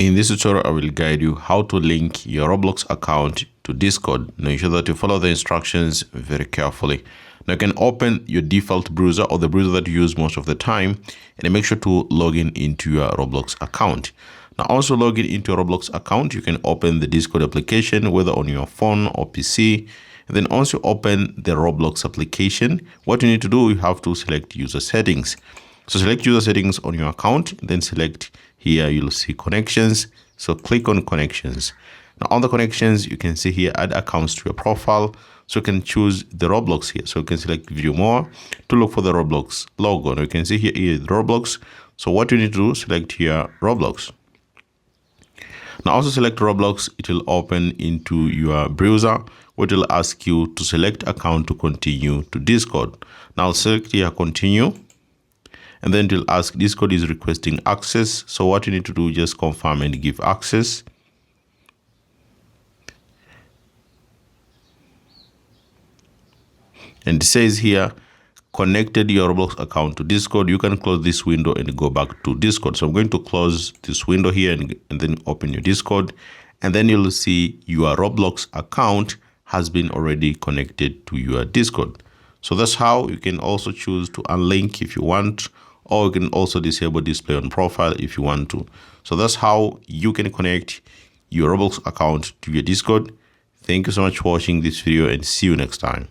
In this tutorial, I will guide you how to link your Roblox account to Discord. Now ensure that you follow the instructions very carefully. Now you can open your default browser or the browser that you use most of the time and make sure to log in into your Roblox account. Now also log in into your Roblox account. You can open the Discord application whether on your phone or PC. And then once you open the Roblox application, what you need to do, you have to select user settings. So select user settings on your account, then select here, you'll see connections. So click on connections. Now on the connections, you can see here, add accounts to your profile. So you can choose the Roblox here. So you can select view more to look for the Roblox logo. Now you can see here is Roblox. So what you need to do, select here Roblox. Now also select Roblox. It will open into your browser, which will ask you to select account to continue to Discord. Now select here continue. And then it will ask Discord is requesting access. So what you need to do, just confirm and give access. And it says here, connected your Roblox account to Discord. You can close this window and go back to Discord. So I'm going to close this window here and then open your Discord. And then you'll see your Roblox account has been already connected to your Discord. So that's how you can also choose to unlink if you want, or you can also disable display on profile if you want to. So that's how you can connect your Roblox account to your Discord. Thank you so much for watching this video and see you next time.